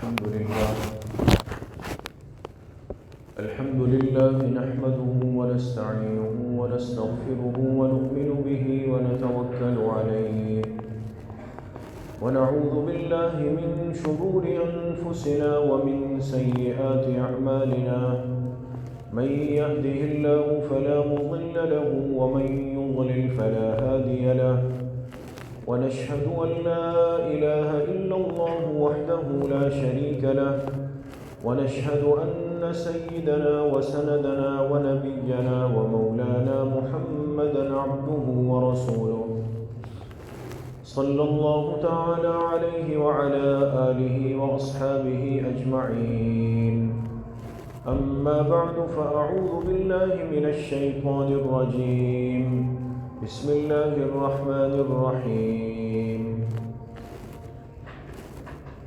الحمد لله نحمده ونستعينه ونستغفره ونؤمن به ونتوكل عليه ونعوذ بالله من شرور أنفسنا ومن سيئات أعمالنا من يهده الله فلا مضل له ومن يضلل فلا هادي له ونشهد أن لا إله إلا الله وحده لا شريك له ونشهد أن سيدنا وسندنا ونبينا ومولانا محمدا عبده ورسوله صلى الله تعالى عليه وعلى آله وأصحابه أجمعين أما بعد فأعوذ بالله من الشيطان الرجيم بسم الله الرحمن الرحيم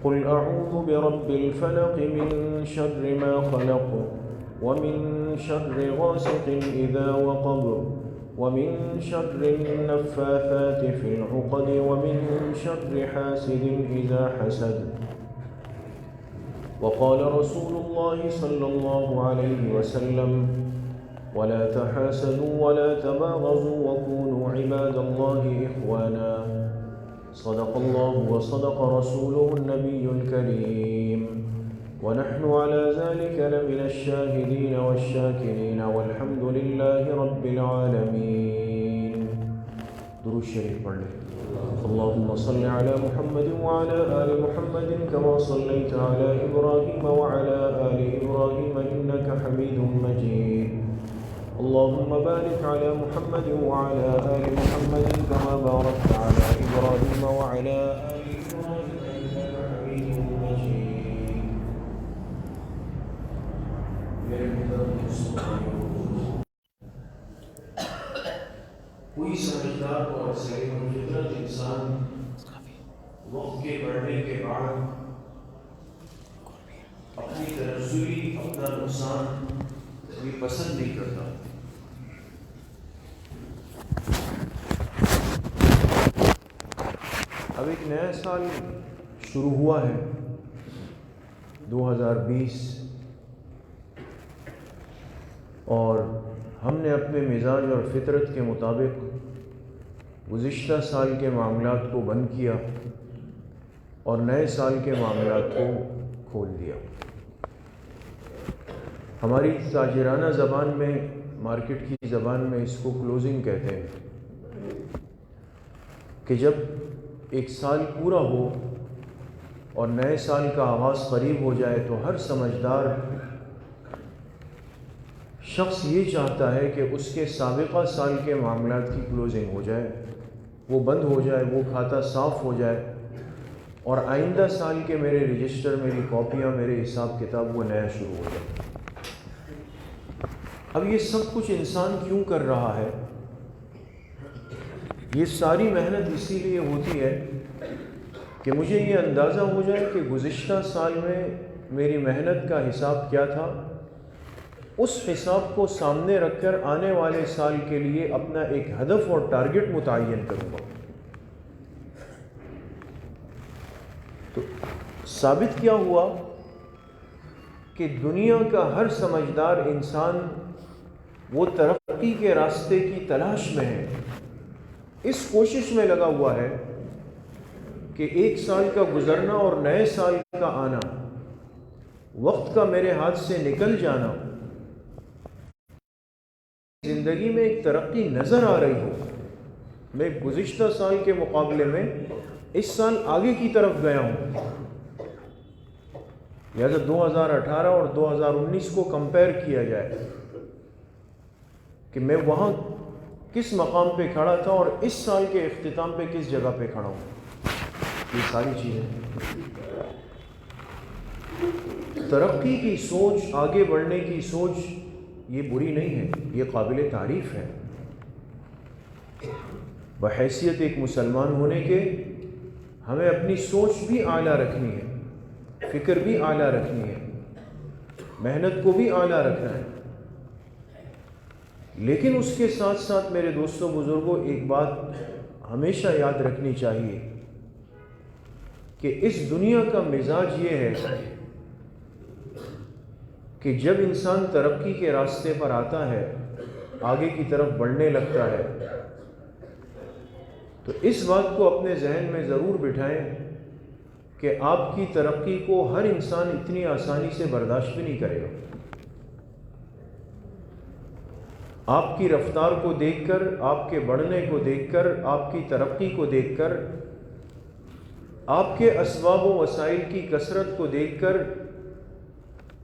قل أعوذ برب الفلق من شر ما خلق ومن شر غاسق إذا وقب ومن شر النفاثات في العقد ومن شر حاسد إذا حسد وقال رسول الله صلى الله عليه وسلم ولا تحاسدوا ولا تباغضوا وكونوا عباد الله إخوانا صدق الله وصدق رسوله النبي الكريم ونحن على ذلك لمن الشاهدين والشاكرين والحمد لله رب العالمين. درود شریف پڑھ لیں. اللهم صل على محمد وعلى آل محمد كما صليت على إبراهيم وعلى آل إبراهيم إنك حميد مجيد. اللهم بارك على محمد وعلى آل محمد كما باركت على إبراهيم وعلى آل إبراهيم إنك حميد مجيد. کوئی سمجھدار اور سلیم الفطرت انسان وقت کے بڑھنے کے بعد اپنی تنزلی اپنا نقصان کبھی پسند نہیں کرتا. اب ایک نیا سال شروع ہوا ہے 2020 اور ہم نے اپنے مزاج اور فطرت کے مطابق گزشتہ سال کے معاملات کو بند کیا اور نئے سال کے معاملات کو کھول دیا. ہماری تاجرانہ زبان میں، مارکیٹ کی زبان میں اس کو کلوزنگ کہتے ہیں کہ جب ایک سال پورا ہو اور نئے سال کا آغاز قریب ہو جائے تو ہر سمجھدار شخص یہ چاہتا ہے کہ اس کے سابقہ سال کے معاملات کی کلوزنگ ہو جائے، وہ بند ہو جائے، وہ کھاتا صاف ہو جائے اور آئندہ سال کے میرے رجسٹر، میری کاپیاں، میرے حساب کتاب وہ نیا شروع ہو جائے. اب یہ سب کچھ انسان کیوں کر رہا ہے؟ یہ ساری محنت اسی لیے ہوتی ہے کہ مجھے یہ اندازہ ہو جائے کہ گزشتہ سال میں میری محنت کا حساب کیا تھا، اس حساب کو سامنے رکھ کر آنے والے سال کے لیے اپنا ایک ہدف اور ٹارگٹ متعین کروں گا. تو ثابت کیا ہوا کہ دنیا کا ہر سمجھدار انسان وہ ترقی کے راستے کی تلاش میں ہے، اس کوشش میں لگا ہوا ہے کہ ایک سال کا گزرنا اور نئے سال کا آنا، وقت کا میرے ہاتھ سے نکل جانا، زندگی میں ایک ترقی نظر آ رہی ہو. میں گزشتہ سال کے مقابلے میں اس سال آگے کی طرف گیا ہوں. لہٰذا 2018 اور 2019 کو کمپیئر کیا جائے کہ میں وہاں کس مقام پہ کھڑا تھا اور اس سال کے اختتام پہ کس جگہ پہ کھڑا ہوں. یہ ساری چیزیں ترقی کی سوچ، آگے بڑھنے کی سوچ یہ بری نہیں ہے، یہ قابل تعریف ہے. بحیثیت ایک مسلمان ہونے کے ہمیں اپنی سوچ بھی اعلیٰ رکھنی ہے، فکر بھی اعلیٰ رکھنی ہے، محنت کو بھی اعلیٰ رکھنا ہے. لیکن اس کے ساتھ ساتھ میرے دوستوں بزرگوں ایک بات ہمیشہ یاد رکھنی چاہیے کہ اس دنیا کا مزاج یہ ہے کہ جب انسان ترقی کے راستے پر آتا ہے، آگے کی طرف بڑھنے لگتا ہے، تو اس بات کو اپنے ذہن میں ضرور بٹھائیں کہ آپ کی ترقی کو ہر انسان اتنی آسانی سے برداشت بھی نہیں کرے گا۔ آپ کی رفتار کو دیکھ کر، آپ کے بڑھنے کو دیکھ کر، آپ کی ترقی کو دیکھ کر، آپ کے اسباب و وسائل کی کثرت کو دیکھ کر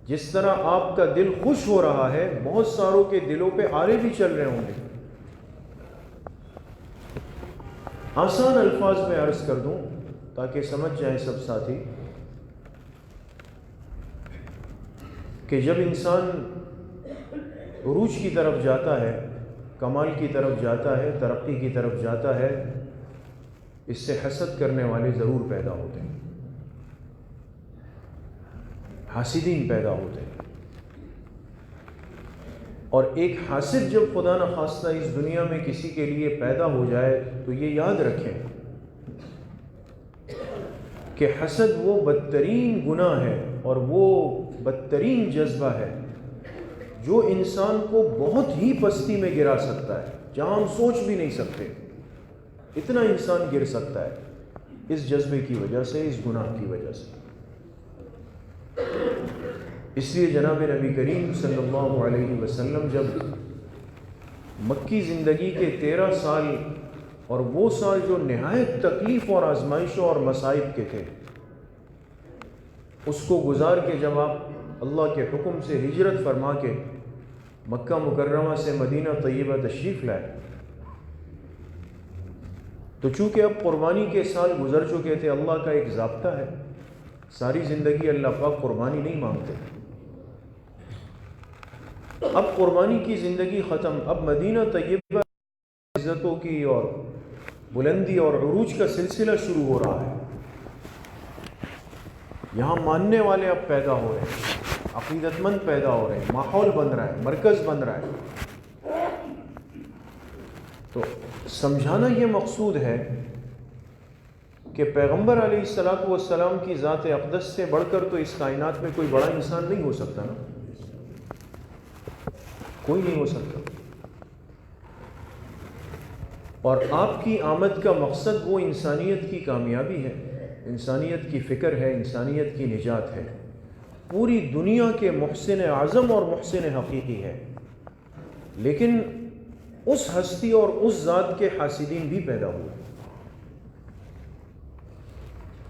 جس طرح آپ کا دل خوش ہو رہا ہے، بہت ساروں کے دلوں پہ آرے بھی چل رہے ہوں گے۔ آسان الفاظ میں عرض کر دوں تاکہ سمجھ جائیں سب ساتھی کہ جب انسان عروج کی طرف جاتا ہے، کمال کی طرف جاتا ہے، ترقی کی طرف جاتا ہے، اس سے حسد کرنے والے ضرور پیدا ہوتے ہیں، حاسدین پیدا ہوتے ہیں۔ اور ایک حاسد جب خدا نخواستہ اس دنیا میں کسی کے لیے پیدا ہو جائے تو یہ یاد رکھیں کہ حسد وہ بدترین گناہ ہے اور وہ بدترین جذبہ ہے جو انسان کو بہت ہی پستی میں گرا سکتا ہے، جہاں ہم سوچ بھی نہیں سکتے اتنا انسان گر سکتا ہے اس جذبے کی وجہ سے، اس گناہ کی وجہ سے۔ اس لیے جناب نبی کریم صلی اللہ علیہ وسلم جب مکی زندگی کے 13 سال اور وہ سال جو نہایت تکلیف اور آزمائشوں اور مصائب کے تھے، اس کو گزار کے جب آپ اللہ کے حکم سے ہجرت فرما کے مکہ مکرمہ سے مدینہ طیبہ تشریف لائے، تو چونکہ اب قربانی کے سال گزر چکے تھے، اللہ کا ایک ضابطہ ہے، ساری زندگی اللہ پاک قربانی نہیں مانگتے، اب قربانی کی زندگی ختم، اب مدینہ طیبہ عزتوں کی اور بلندی اور عروج کا سلسلہ شروع ہو رہا ہے۔ یہاں ماننے والے اب پیدا ہو رہے ہیں، عقیدت مند پیدا ہو رہے ہیں، ماحول بن رہا ہے، مرکز بن رہا ہے۔ تو سمجھانا یہ مقصود ہے کہ پیغمبر علیہ الصلوۃ والسلام کی ذات اقدس سے بڑھ کر تو اس کائنات میں کوئی بڑا انسان نہیں ہو سکتا نا، کوئی نہیں ہو سکتا۔ اور آپ کی آمد کا مقصد وہ انسانیت کی کامیابی ہے، انسانیت کی فکر ہے، انسانیت کی نجات ہے، پوری دنیا کے محسن اعظم اور محسن حقیقی ہے، لیکن اس ہستی اور اس ذات کے حاسدین بھی پیدا ہوئے۔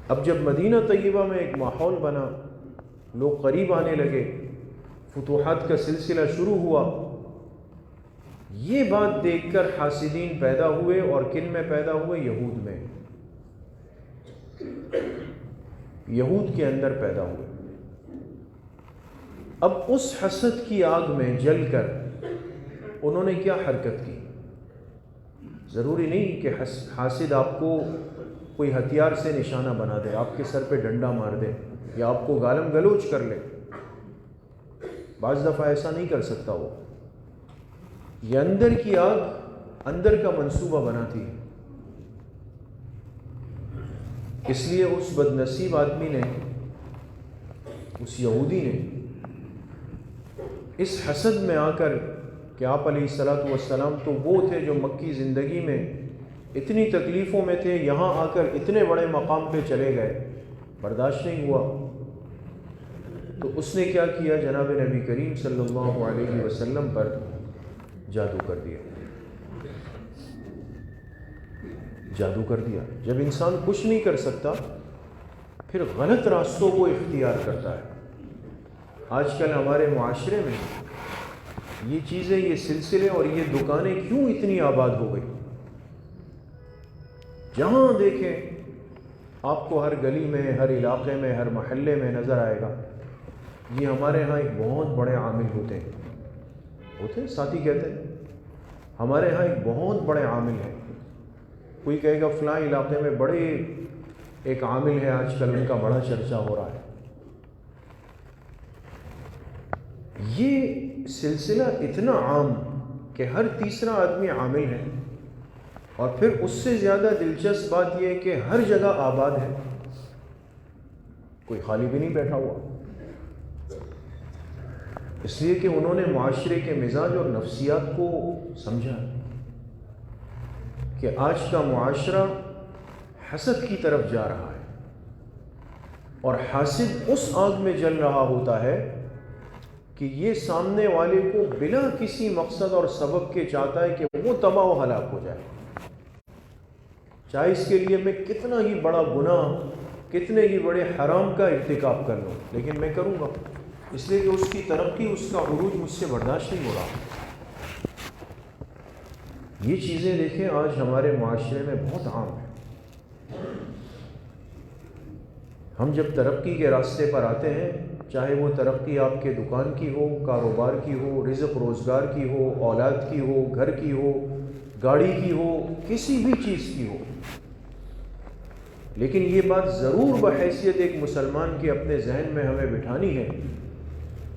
اب جب مدینہ طیبہ میں ایک ماحول بنا، لوگ قریب آنے لگے، فتوحات کا سلسلہ شروع ہوا، یہ بات دیکھ کر حاسدین پیدا ہوئے، اور کن میں پیدا ہوئے؟ یہود میں، یہود کے اندر پیدا ہوئے۔ اب اس حسد کی آگ میں جل کر انہوں نے کیا حرکت کی؟ ضروری نہیں کہ حاسد آپ کو کوئی ہتھیار سے نشانہ بنا دے، آپ کے سر پہ ڈنڈا مار دے یا آپ کو گالم گلوچ کر لے، بعض دفعہ ایسا نہیں کر سکتا وہ۔ یہ اندر کی آگ، اندر کا منصوبہ بناتی ہے۔ اس لیے اس بد نصیب آدمی نے، اس یہودی نے اس حسد میں آ کر کہ آپ علیہ الصلوۃ والسلام تو وہ تھے جو مکی زندگی میں اتنی تکلیفوں میں تھے، یہاں آ کر اتنے بڑے مقام پہ چلے گئے، برداشت نہیں ہوا، تو اس نے کیا کیا؟ جناب نبی کریم صلی اللہ علیہ وسلم پر جادو کر دیا، جادو کر دیا۔ جب انسان کچھ نہیں کر سکتا پھر غلط راستوں کو اختیار کرتا ہے۔ آج کل ہمارے معاشرے میں یہ چیزیں، یہ سلسلے اور یہ دکانیں کیوں اتنی آباد ہو گئی؟ جہاں دیکھیں آپ کو ہر گلی میں، ہر علاقے میں، ہر محلے میں نظر آئے گا۔ یہ ہمارے ہاں ایک بہت بڑے عامل ہوتے ہیں، ساتھی کہتے ہیں ہمارے ہاں ایک بہت بڑے عامل ہیں۔ کوئی کہے گا فلاں علاقے میں بڑے ایک عامل ہے، آج کل ان کا بڑا چرچا ہو رہا ہے۔ یہ سلسلہ اتنا عام کہ ہر تیسرا آدمی عامل ہے، اور پھر اس سے زیادہ دلچسپ بات یہ ہے کہ ہر جگہ آباد ہے۔ کوئی خالی بھی نہیں بیٹھا ہوا، اس لیے کہ انہوں نے معاشرے کے مزاج اور نفسیات کو سمجھا کہ آج کا معاشرہ حسد کی طرف جا رہا ہے، اور حاسد اس آگ میں جل رہا ہوتا ہے کہ یہ سامنے والے کو بلا کسی مقصد اور سبب کے چاہتا ہے کہ وہ تباہ و ہلاک ہو جائے، چاہے اس کے لیے میں کتنا ہی بڑا گناہ، کتنے ہی بڑے حرام کا ارتکاب کر لوں، لیکن میں کروں گا، اس لیے کہ اس کی ترقی، اس کا عروج مجھ سے برداشت نہیں ہو رہا۔ یہ چیزیں دیکھیں آج ہمارے معاشرے میں بہت عام ہیں۔ ہم جب ترقی کے راستے پر آتے ہیں، چاہے وہ ترقی آپ کے دکان کی ہو، کاروبار کی ہو، رزق روزگار کی ہو، اولاد کی ہو، گھر کی ہو، گاڑی کی ہو، کسی بھی چیز کی ہو، لیکن یہ بات ضرور بحیثیت ایک مسلمان کے اپنے ذہن میں ہمیں بٹھانی ہے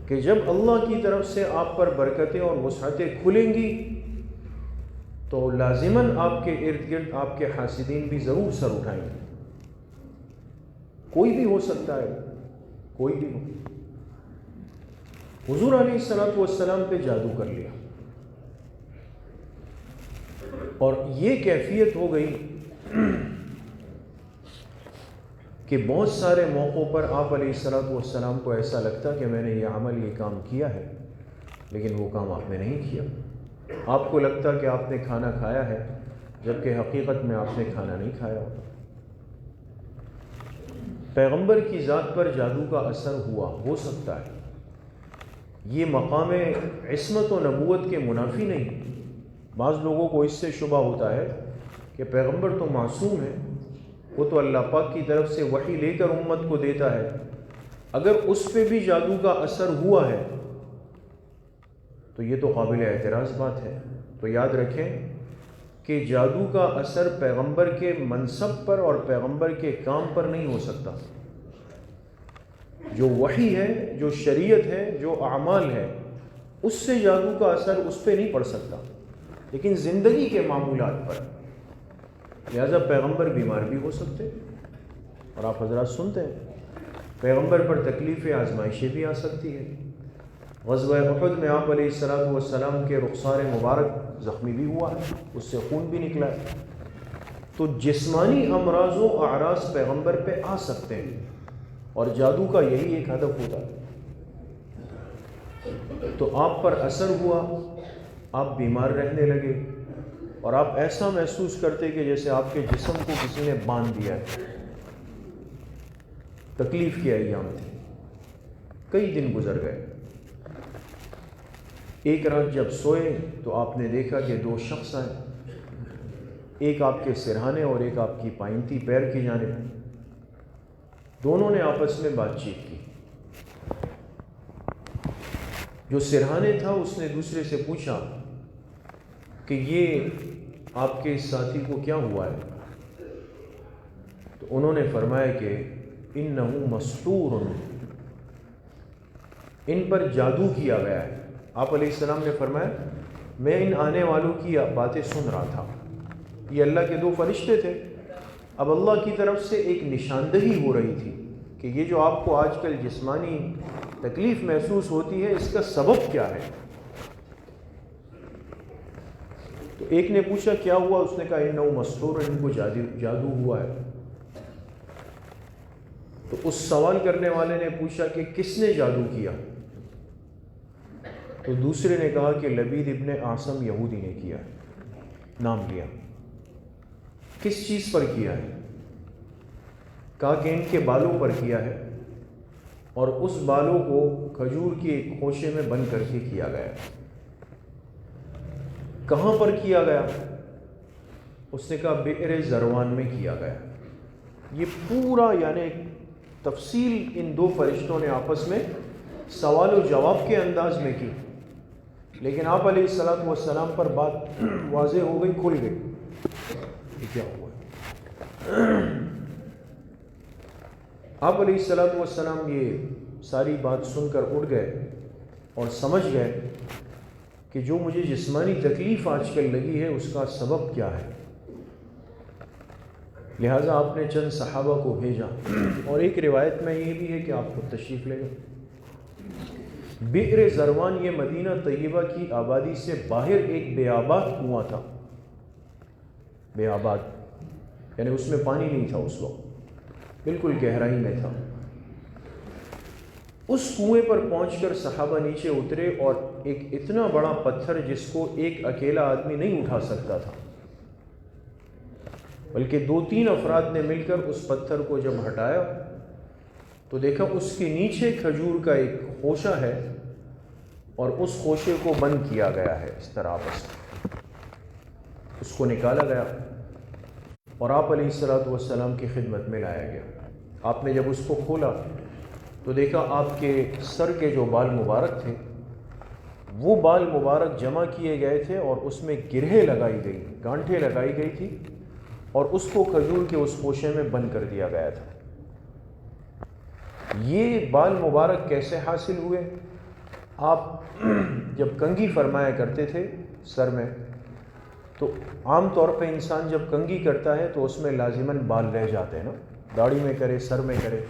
کہ جب اللہ کی طرف سے آپ پر برکتیں اور وسعتیں کھلیں گی تو لازماً آپ کے ارد گرد آپ کے حاسدین بھی ضرور سر اٹھائیں گے، کوئی بھی ہو سکتا ہے، کوئی بھی ہو۔ حضور علیہ الصلوۃ والسلام پہ جادو کر لیا، اور یہ کیفیت ہو گئی کہ بہت سارے موقعوں پر آپ علیہ الصلوۃ والسلام کو ایسا لگتا کہ میں نے یہ عمل، یہ کام کیا ہے، لیکن وہ کام آپ نے نہیں کیا۔ آپ کو لگتا کہ آپ نے کھانا کھایا ہے، جبکہ حقیقت میں آپ نے کھانا نہیں کھایا ہوتا۔ پیغمبر کی ذات پر جادو کا اثر ہوا، ہو سکتا ہے، یہ مقام عصمت و نبوت کے منافی نہیں۔ بعض لوگوں کو اس سے شبہ ہوتا ہے کہ پیغمبر تو معصوم ہے، وہ تو اللہ پاک کی طرف سے وحی لے کر امت کو دیتا ہے، اگر اس پہ بھی جادو کا اثر ہوا ہے تو یہ تو قابل اعتراض بات ہے۔ تو یاد رکھیں کہ جادو کا اثر پیغمبر کے منصب پر اور پیغمبر کے کام پر نہیں ہو سکتا۔ جو وحی ہے، جو شریعت ہے، جو اعمال ہے، اس سے جادو کا اثر اس پہ نہیں پڑ سکتا، لیکن زندگی کے معمولات پر، لہذا پیغمبر بیمار بھی ہو سکتے، اور آپ حضرات سنتے ہیں پیغمبر پر تکلیفیں، آزمائشیں بھی آ سکتی ہیں۔ غزوہ احد میں آپ علیہ الصلوۃ والسلام کے رخسار مبارک زخمی بھی ہوا ہے، اس سے خون بھی نکلا ہے۔ تو جسمانی امراض و اعراض پیغمبر پہ آ سکتے ہیں، اور جادو کا یہی ایک ہدف ہوتا ہے۔ تو آپ پر اثر ہوا، آپ بیمار رہنے لگے، اور آپ ایسا محسوس کرتے کہ جیسے آپ کے جسم کو کسی نے باندھ دیا ہے۔ تکلیف کی ایام تھی، کئی دن گزر گئے۔ ایک رات جب سوئے تو آپ نے دیکھا کہ دو شخص آئے، ایک آپ کے سرہانے اور ایک آپ کی پائنتی پیر کی جانب۔ دونوں نے آپس میں بات چیت کی۔ جو سرہانے تھا اس نے دوسرے سے پوچھا کہ یہ آپ کے ساتھی کو کیا ہوا ہے؟ تو انہوں نے فرمایا کہ انہ مسحور، ان پر جادو کیا گیا ہے۔ آپ علیہ السلام نے فرمایا میں ان آنے والوں کی باتیں سن رہا تھا، یہ اللہ کے دو فرشتے تھے۔ اب اللہ کی طرف سے ایک نشاندہی ہو رہی تھی کہ یہ جو آپ کو آج کل جسمانی تکلیف محسوس ہوتی ہے، اس کا سبب کیا ہے؟ تو ایک نے پوچھا کیا ہوا؟ اس نے کہا انہ مسحور، ان کو جادو ہوا ہے۔ تو اس سوال کرنے والے نے پوچھا کہ کس نے جادو کیا؟ تو دوسرے نے کہا کہ لبید ابن اعصم یہودی نے کیا ہے، نام لیا۔ کس چیز پر کیا ہے؟ کہا کہ ان کے بالوں پر کیا ہے، اور اس بالوں کو کھجور کی ایک خوشے میں بند کر کے کیا گیا۔ کہاں پر کیا گیا؟ اس نے کہا بئر زروان میں کیا گیا۔ یہ پورا یعنی تفصیل ان دو فرشتوں نے آپس میں سوال و جواب کے انداز میں کی، لیکن آپ علیہ الصلوۃ والسلام پر بات واضح ہو گئی، کھل گئی یہ کیا ہوا ہے۔ آپ علیہ الصلوۃ والسلام یہ ساری بات سن کر اٹھ گئے اور سمجھ گئے کہ جو مجھے جسمانی تکلیف آج کل لگی ہے اس کا سبب کیا ہے۔ لہٰذا آپ نے چند صحابہ کو بھیجا، اور ایک روایت میں یہ بھی ہے کہ آپ خود تشریف لے گئے۔ بئر زروان یہ مدینہ طیبہ کی آبادی سے باہر ایک بے آباد کنواں تھا، بے آباد یعنی اس میں پانی نہیں تھا، اس وقت بالکل گہرائی میں تھا۔ اس کنویں پر پہنچ کر صحابہ نیچے اترے، اور ایک اتنا بڑا پتھر جس کو ایک اکیلا آدمی نہیں اٹھا سکتا تھا، بلکہ 2-3 افراد نے مل کر اس پتھر کو جب ہٹایا تو دیکھا اس کے نیچے کھجور کا ایک خوشہ ہے، اور اس خوشے کو بند کیا گیا ہے اس طرح آپس میں، اس کو نکالا گیا اور آپ علیہ الصلوۃ والسلام کی خدمت میں لایا گیا۔ آپ نے جب اس کو کھولا تو دیکھا آپ کے سر کے جو بال مبارک تھے وہ بال مبارک جمع کیے گئے تھے، اور اس میں گرہیں لگائی گئی، گانٹھیں لگائی گئی تھی، اور اس کو کھجور کے اس خوشے میں بند کر دیا گیا تھا۔ یہ بال مبارک کیسے حاصل ہوئے؟ آپ جب کنگھی فرمایا کرتے تھے سر میں، تو عام طور پہ انسان جب کنگھی کرتا ہے تو اس میں لازماً بال رہ جاتے ہیں نا، داڑھی میں کرے، سر میں کرے،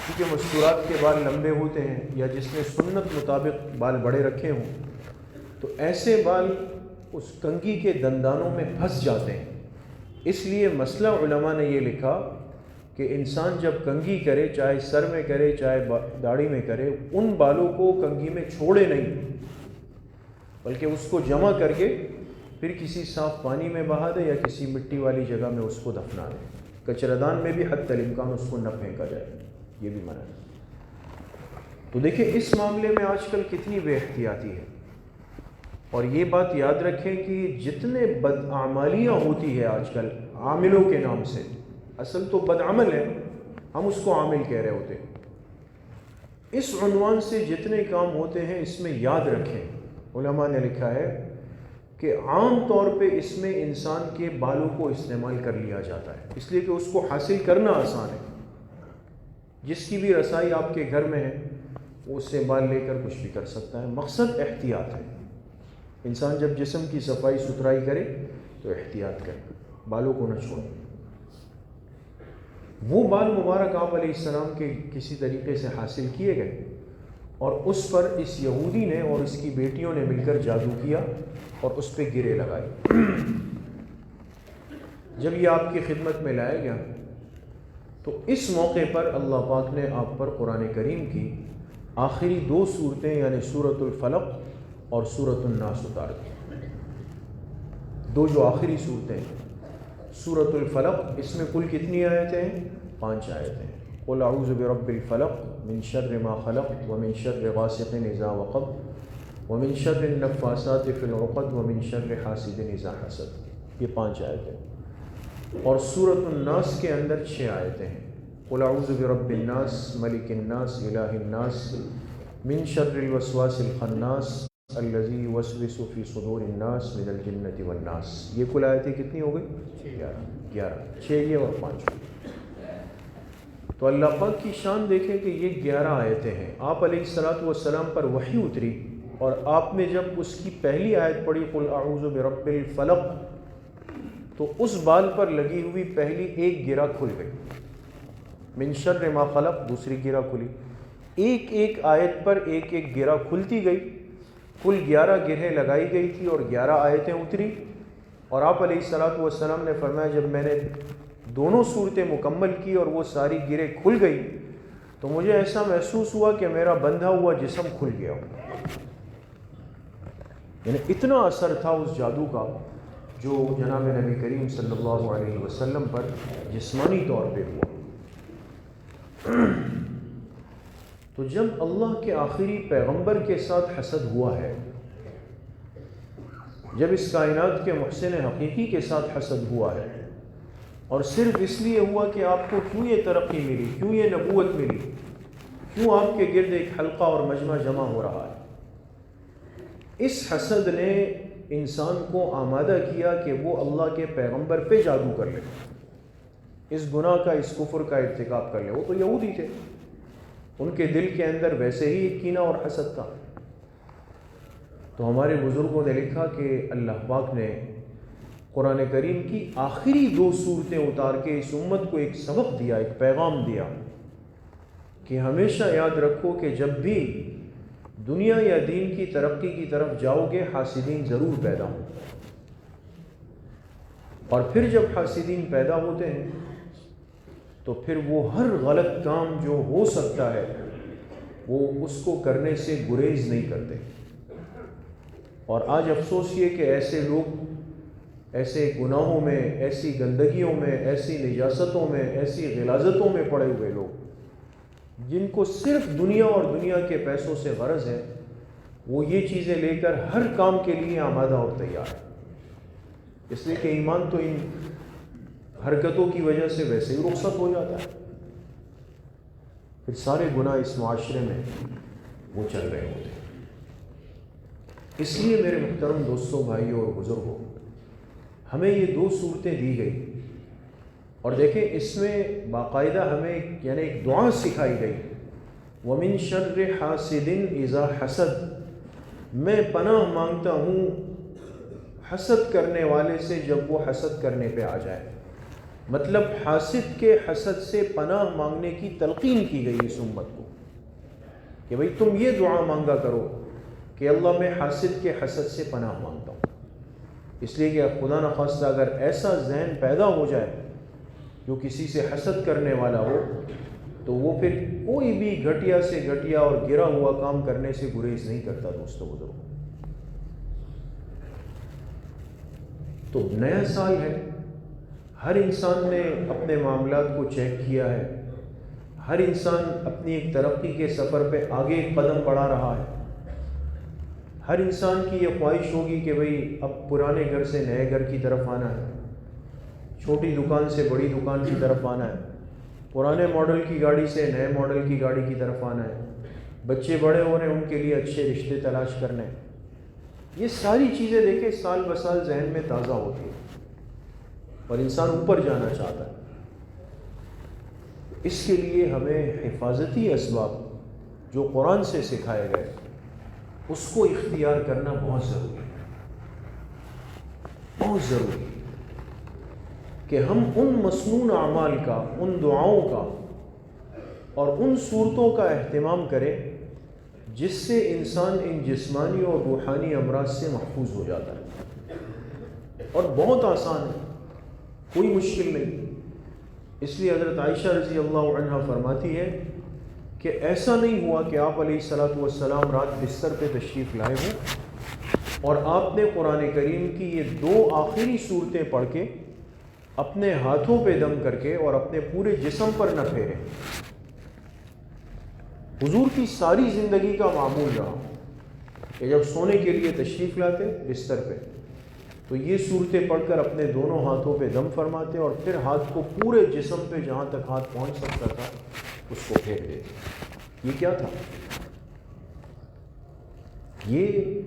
کیونکہ مستورات کے بال لمبے ہوتے ہیں، یا جس نے سنت مطابق بال بڑے رکھے ہوں تو ایسے بال اس کنگھی کے دندانوں میں پھنس جاتے ہیں۔ اس لیے مسئلہ علماء نے یہ لکھا کہ انسان جب کنگھی کرے، چاہے سر میں کرے چاہے داڑھی میں کرے، ان بالوں کو کنگھی میں چھوڑے نہیں، بلکہ اس کو جمع کر کے پھر کسی صاف پانی میں بہا دے یا کسی مٹی والی جگہ میں اس کو دفنا دے۔ کچرادان میں بھی حتی الامکان اس کو نہ پھینکا جائے، یہ بھی منع ہے۔ تو دیکھیں اس معاملے میں آج کل کتنی بے احتیاطی ہے، اور یہ بات یاد رکھیں کہ جتنے بدعمالیاں ہوتی ہے آج کل عاملوں کے نام سے، اصل تو بدعمل ہے، ہم اس کو عامل کہہ رہے ہوتے ہیں۔ اس عنوان سے جتنے کام ہوتے ہیں اس میں یاد رکھیں، علماء نے لکھا ہے کہ عام طور پہ اس میں انسان کے بالوں کو استعمال کر لیا جاتا ہے، اس لیے کہ اس کو حاصل کرنا آسان ہے۔ جس کی بھی رسائی آپ کے گھر میں ہے وہ اس سے بال لے کر کچھ بھی کر سکتا ہے۔ مقصد احتیاط ہے، انسان جب جسم کی صفائی ستھرائی کرے تو احتیاط کرے، بالوں کو نہ چھوڑے۔ وہ بال مبارک آپ علیہ السلام کے کسی طریقے سے حاصل کیے گئے، اور اس پر اس یہودی نے اور اس کی بیٹیوں نے مل کر جادو کیا اور اس پہ گرے لگائی۔ جب یہ آپ کی خدمت میں لایا گیا تو اس موقع پر اللہ پاک نے آپ پر قرآن کریم کی آخری 2 صورتیں یعنی سورۃ الفلق اور سورۃ الناس اتار دی۔ 2 جو آخری صورتیں ہیں، سورۃ الفلق، اس میں کل کتنی آیتیں ہیں؟ 5 آیتیں۔ قل اعوذ برب الفلق من شر ما خلق ومن شر غاسق اذا وقب ومن شر النفاثات في العقد ومن شر حاسد اذا حسد، یہ 5 آیتیں۔ اور سورۃ الناس کے اندر 6 آیتیں ہیں۔ قل اعوذ برب الناس ملک الناس الہ الناس من شر الوسواس الخناس الذی یوسوس فی صدور الناس من الجنۃ والناس۔ یہ کل آیتیں کتنی ہو گئی؟ 11۔ 6 یہ اور 5۔ تو اللہ پاک کی شان دیکھیں کہ یہ 11 آیتیں ہیں۔ آپ علیہ الصلوۃ والسلام پر وحی اتری، اور آپ نے جب اس کی پہلی آیت پڑھی قل اعوذ برب الفلق، تو اس بال پر لگی ہوئی پہلی ایک گرہ کھل گئی، من شر ما خلق دوسری گرہ کھلی، ایک ایک آیت پر ایک ایک گرہ کھلتی گئی، کل 11 گرہیں لگائی گئی تھی اور 11 آیتیں اتری۔ اور آپ علیہ الصلوۃ والسلام نے فرمایا جب میں نے دونوں صورتیں مکمل کی اور وہ ساری گرہیں کھل گئی تو مجھے ایسا محسوس ہوا کہ میرا بندھا ہوا جسم کھل گیا، یعنی اتنا اثر تھا اس جادو کا جو جناب نبی کریم صلی اللہ علیہ وسلم پر جسمانی طور پہ ہوا۔ تو جب اللہ کے آخری پیغمبر کے ساتھ حسد ہوا ہے، جب اس کائنات کے محسن حقیقی کے ساتھ حسد ہوا ہے، اور صرف اس لیے ہوا کہ آپ کو کیوں یہ ترقی ملی، کیوں یہ نبوت ملی، کیوں آپ کے گرد ایک حلقہ اور مجمع جمع ہو رہا ہے، اس حسد نے انسان کو آمادہ کیا کہ وہ اللہ کے پیغمبر پہ جادو کر لے، اس گناہ کا، اس کفر کا ارتکاب کر لے۔ وہ تو یہودی تھے، ان کے دل کے اندر ویسے ہی کینہ اور حسد تھا۔ تو ہمارے بزرگوں نے لکھا کہ اللہ پاک نے قرآن کریم کی آخری 2 صورتیں اتار کے اس امت کو ایک سبق دیا، ایک پیغام دیا کہ ہمیشہ یاد رکھو کہ جب بھی دنیا یا دین کی ترقی کی طرف جاؤ گے حاسدین ضرور پیدا ہوں، اور پھر جب حاسدین پیدا ہوتے ہیں تو پھر وہ ہر غلط کام جو ہو سکتا ہے وہ اس کو کرنے سے گریز نہیں کرتے۔ اور آج افسوس یہ کہ ایسے لوگ ایسے گناہوں میں، ایسی گندگیوں میں، ایسی نجاستوں میں، ایسی غلاظتوں میں پڑے ہوئے لوگ جن کو صرف دنیا اور دنیا کے پیسوں سے غرض ہے، وہ یہ چیزیں لے کر ہر کام کے لیے آمادہ اور تیار ہے، اس لیے کہ ایمان تو ان حرکتوں کی وجہ سے ویسے ہی رخصت ہو جاتا ہے، پھر سارے گناہ اس معاشرے میں وہ چل رہے ہوتے ہیں۔ اس لیے میرے محترم دوستوں، بھائیوں اور بزرگوں، ہمیں یہ 2 صورتیں دی گئی، اور دیکھیں اس میں باقاعدہ ہمیں یعنی ایک دعا سکھائی گئی، وَمِن شَرِّ حَاسِدٍ إِذَا حَسَدَ، میں پناہ مانگتا ہوں حسد کرنے والے سے جب وہ حسد کرنے پہ آ جائے۔ مطلب حاسد کے حسد سے پناہ مانگنے کی تلقین کی گئی اس امت کو کہ بھئی تم یہ دعا مانگا کرو کہ اللہ میں حاسد کے حسد سے پناہ مانگتا ہوں، اس لیے کہ خدا نخواستہ اگر ایسا ذہن پیدا ہو جائے جو کسی سے حسد کرنے والا ہو تو وہ پھر کوئی بھی گھٹیا سے گھٹیا اور گرا ہوا کام کرنے سے گریز نہیں کرتا۔ دوستو بزرگوں، تو نیا سال ہے، ہر انسان نے اپنے معاملات کو چیک کیا ہے، ہر انسان اپنی ایک ترقی کے سفر پہ آگے ایک قدم بڑھا رہا ہے۔ ہر انسان کی یہ خواہش ہوگی کہ بھئی اب پرانے گھر سے نئے گھر کی طرف آنا ہے، چھوٹی دکان سے بڑی دکان کی طرف آنا ہے، پرانے ماڈل کی گاڑی سے نئے ماڈل کی گاڑی کی طرف آنا ہے، بچے بڑے ہو رہے ہیں ان کے لیے اچھے رشتے تلاش کرنے۔ یہ ساری چیزیں دیکھیں سال بسال ذہن میں تازہ ہوتی ہیں اور انسان اوپر جانا چاہتا ہے۔ اس کے لیے ہمیں حفاظتی اسباب جو قرآن سے سکھائے گئے اس کو اختیار کرنا بہت ضروری ہے، بہت ضروری ہے کہ ہم ان مسنون اعمال کا، ان دعاؤں کا اور ان صورتوں کا اہتمام کریں جس سے انسان ان جسمانی اور روحانی امراض سے محفوظ ہو جاتا ہے، اور بہت آسان ہے، کوئی مشکل نہیں۔ اس لیے حضرت عائشہ رضی اللہ عنہا فرماتی ہے کہ ایسا نہیں ہوا کہ آپ علیہ الصلوۃ والسلام رات بستر پہ تشریف لائے ہوں اور آپ نے قرآن کریم کی یہ 2 آخری صورتیں پڑھ کے اپنے ہاتھوں پہ دم کر کے اور اپنے پورے جسم پر نہ پھیرے۔ حضور کی ساری زندگی کا معمول رہا کہ جب سونے کے لیے تشریف لاتے بستر پہ تو یہ صورتیں پڑھ کر اپنے دونوں ہاتھوں پہ دم فرماتے اور پھر ہاتھ کو پورے جسم پہ جہاں تک ہاتھ پہنچ سکتا تھا اس کو پھیر دیتے۔ یہ کیا تھا؟ یہ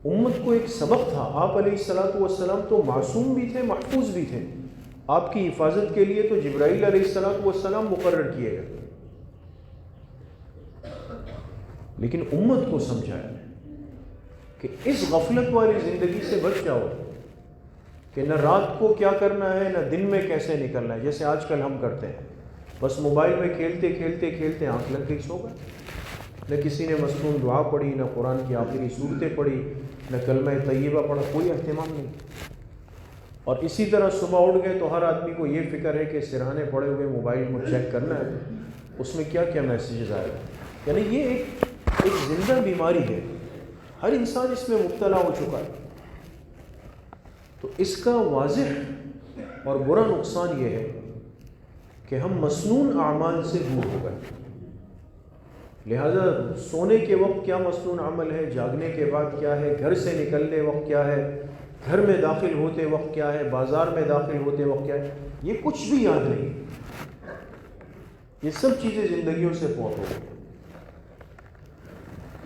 امت کو ایک سبق تھا۔ آپ علیہ الصلوۃ والسلام تو معصوم بھی تھے، محفوظ بھی تھے، آپ کی حفاظت کے لیے تو جبرائیل علیہ الصلوۃ والسلام مقرر کیے گئے، لیکن امت کو سمجھایا کہ اس غفلت والی زندگی سے بچ جاؤ کہ نہ رات کو کیا کرنا ہے نہ دن میں کیسے نکلنا ہے، جیسے آج کل ہم کرتے ہیں، بس موبائل میں کھیلتے کھیلتے کھیلتے آنکھ لگ گئی، سو گئے، نہ کسی نے مصنون دعا پڑھی، نہ قرآن کی آخری صورتیں پڑھی، نہ کلمہ طیبہ پڑھا، کوئی اہتمام نہیں۔ اور اسی طرح صبح اٹھ گئے تو ہر آدمی کو یہ فکر ہے کہ سرہانے پڑے ہوئے موبائل کو چیک کرنا ہے، اس میں کیا کیا میسیجز آئے گا۔ یعنی یہ ایک زندہ بیماری ہے، ہر انسان اس میں مبتلا ہو چکا ہے۔ تو اس کا واضح اور برا نقصان یہ ہے کہ ہم مسنون اعمال سے دور ہو گئے۔ لہذا سونے کے وقت کیا مسنون عمل ہے، جاگنے کے بعد کیا ہے، گھر سے نکلنے وقت کیا ہے، گھر میں داخل ہوتے وقت کیا ہے، بازار میں داخل ہوتے وقت کیا ہے، یہ کچھ بھی یاد نہیں۔ یہ سب چیزیں زندگیوں سے فوت ہو گئی۔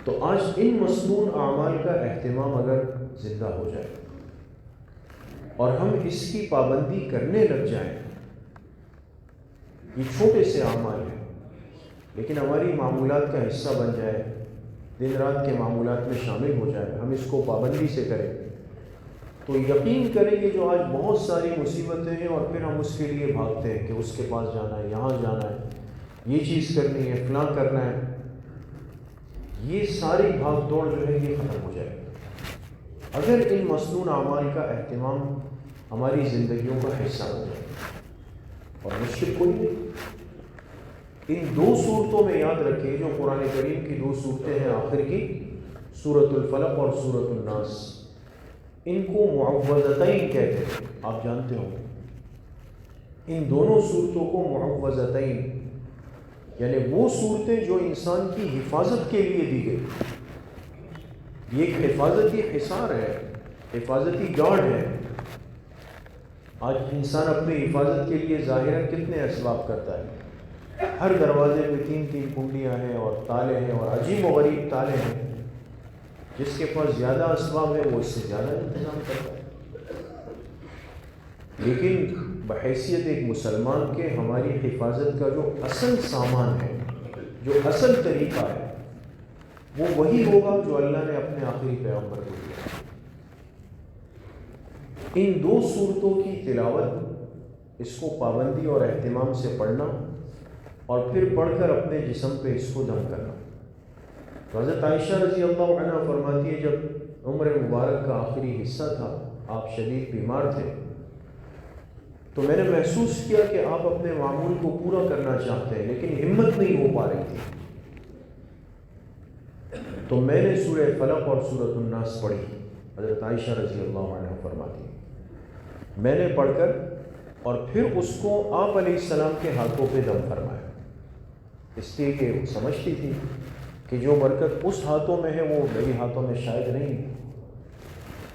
تو آج ان مسنون اعمال کا اہتمام اگر زندہ ہو جائے اور ہم اس کی پابندی کرنے لگ جائیں، یہ چھوٹے سے اعمال ہیں لیکن ہماری معمولات کا حصہ بن جائے، دن رات کے معمولات میں شامل ہو جائے، ہم اس کو پابندی سے کریں تو یقین کریں یہ جو آج بہت ساری مصیبتیں ہیں اور پھر ہم اس کے لیے بھاگتے ہیں کہ اس کے پاس جانا ہے، یہاں جانا ہے، یہ چیز کرنی ہے، فلاں کرنا ہے، یہ ساری بھاگ دوڑ جو ہے یہ ختم ہو جائے اگر ان مسنون اعمال کا اہتمام ہماری زندگیوں کا حصہ ہو جائے۔ اور مشکل کوئی نہیں، ان دو صورتوں میں یاد رکھیں جو قرآن کریم کی دو صورتیں ہیں آخر کی، سورۃ الفلق اور سورۃ الناس، ان کو معوذتین کہتے ہیں، آپ جانتے ہو ان دونوں صورتوں کو معوذتین، یعنی وہ صورتیں جو انسان کی حفاظت کے لیے دی گئی۔ یہ ایک حفاظتی حصار ہے، حفاظتی گارڈ ہے۔ آج انسان اپنی حفاظت کے لیے ظاہراً کتنے اسباب کرتا ہے، ہر دروازے پہ 3 کنڈیاں ہیں اور تالے ہیں، اور عجیب و غریب تالے ہیں۔ جس کے پاس زیادہ اسباب ہے وہ اس سے زیادہ انتظام کرتا ہے، لیکن بحیثیت ایک مسلمان کے ہماری حفاظت کا جو اصل سامان ہے، جو اصل طریقہ ہے، وہ وہی ہوگا جو اللہ نے اپنے آخری پیغمبر کو دیا۔ ان دو صورتوں کی تلاوت، اس کو پابندی اور اہتمام سے پڑھنا، اور پھر پڑھ کر اپنے جسم پہ اس کو دم کرنا۔ حضرت عائشہ رضی اللہ عنہ فرماتی ہے جب عمر مبارک کا آخری حصہ تھا، آپ شدید بیمار تھے، تو میں نے محسوس کیا کہ آپ اپنے معمول کو پورا کرنا چاہتے ہیں لیکن ہمت نہیں ہو پا رہی تھی، تو میں نے سورہ فلق اور سورۃ الناس پڑھی۔ حضرت عائشہ رضی اللہ عنہ فرماتی ہے میں نے پڑھ کر اور پھر اس کو آپ علیہ السلام کے ہاتھوں پہ دم فرمایا، اس لیے کہ وہ سمجھتی تھی کہ جو برکت اس ہاتھوں میں ہے وہ میرے ہاتھوں میں شاید نہیں ہے۔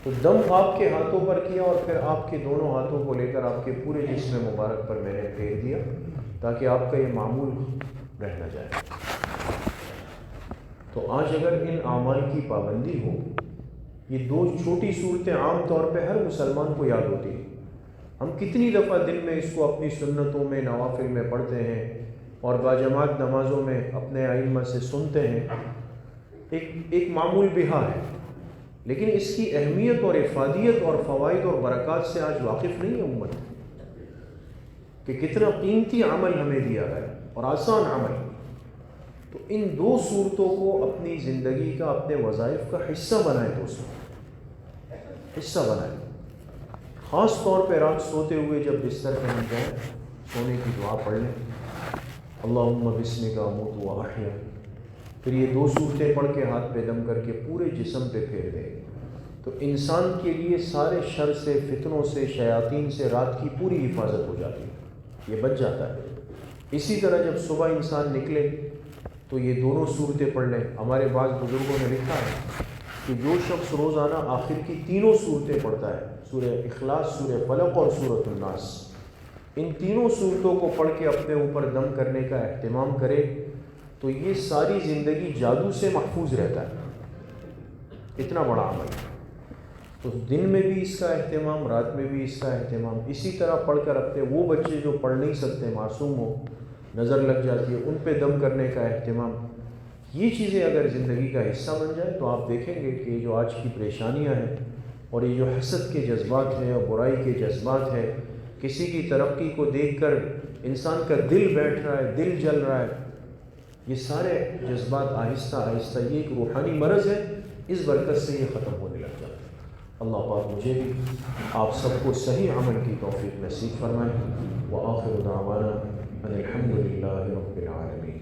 تو دم آپ کے ہاتھوں پر کیا اور پھر آپ کے دونوں ہاتھوں کو لے کر آپ کے پورے جسم مبارک پر میں نے پھیر دیا تاکہ آپ کا یہ معمول رہ نہ جائے۔ تو آج اگر ان اعمال کی پابندی ہو، یہ دو چھوٹی صورتیں عام طور پہ ہر مسلمان کو یاد ہوتی ہیں، ہم کتنی دفعہ دن میں اس کو اپنی سنتوں میں، نوافل میں پڑھتے ہیں اور باجماعت نمازوں میں اپنے ائمہ سے سنتے ہیں، ایک معمول بہا ہے، لیکن اس کی اہمیت اور افادیت اور فوائد اور برکات سے آج واقف نہیں ہے امت، کہ کتنا قیمتی عمل ہمیں دیا ہے اور آسان عمل۔ تو ان دو صورتوں کو اپنی زندگی کا، اپنے وظائف کا حصہ بنائیں، دوستوں حصہ بنائیں۔ خاص طور پہ رات سوتے ہوئے جب بستر پہ ہم جائیں، سونے کی دعا پڑھ لیں، اللہم بسمک اموت و احیا، پھر یہ دو صورتیں پڑھ کے ہاتھ پہ دم کر کے پورے جسم پہ پھیر دیں، تو انسان کے لیے سارے شر سے، فتنوں سے، شیاطین سے رات کی پوری حفاظت ہو جاتی ہے، یہ بچ جاتا ہے۔ اسی طرح جب صبح انسان نکلے تو یہ دونوں صورتیں پڑھ لیں۔ ہمارے بعض بزرگوں نے لکھا ہے کہ جو شخص روزانہ آخر کی تینوں صورتیں پڑھتا ہے، سورہ اخلاص، سورہ فلق اور سورۃ الناس، ان تینوں صورتوں کو پڑھ کے اپنے اوپر دم کرنے کا اہتمام کرے تو یہ ساری زندگی جادو سے محفوظ رہتا ہے۔ اتنا بڑا عمل ہے، تو دن میں بھی اس کا اہتمام، رات میں بھی اس کا اہتمام، اسی طرح پڑھ کر اپنے وہ بچے جو پڑھ نہیں سکتے، معصوم ہو، نظر لگ جاتی ہے، ان پہ دم کرنے کا اہتمام، یہ چیزیں اگر زندگی کا حصہ بن جائے تو آپ دیکھیں گے کہ یہ جو آج کی پریشانیاں ہیں اور یہ جو حسد کے جذبات ہیں اور برائی کے جذبات ہیں، کسی کی ترقی کو دیکھ کر انسان کا دل بیٹھ رہا ہے، دل جل رہا ہے، یہ سارے جذبات آہستہ آہستہ، یہ ایک روحانی مرض ہے، اس برکت سے یہ ختم ہونے لگ جاتا ہے۔ اللہ پاک مجھے بھی آپ سب کو صحیح عمل کی توفیق نصیب فرمائے۔ وآخر دعوانا ان الحمد للہ رب العالمین۔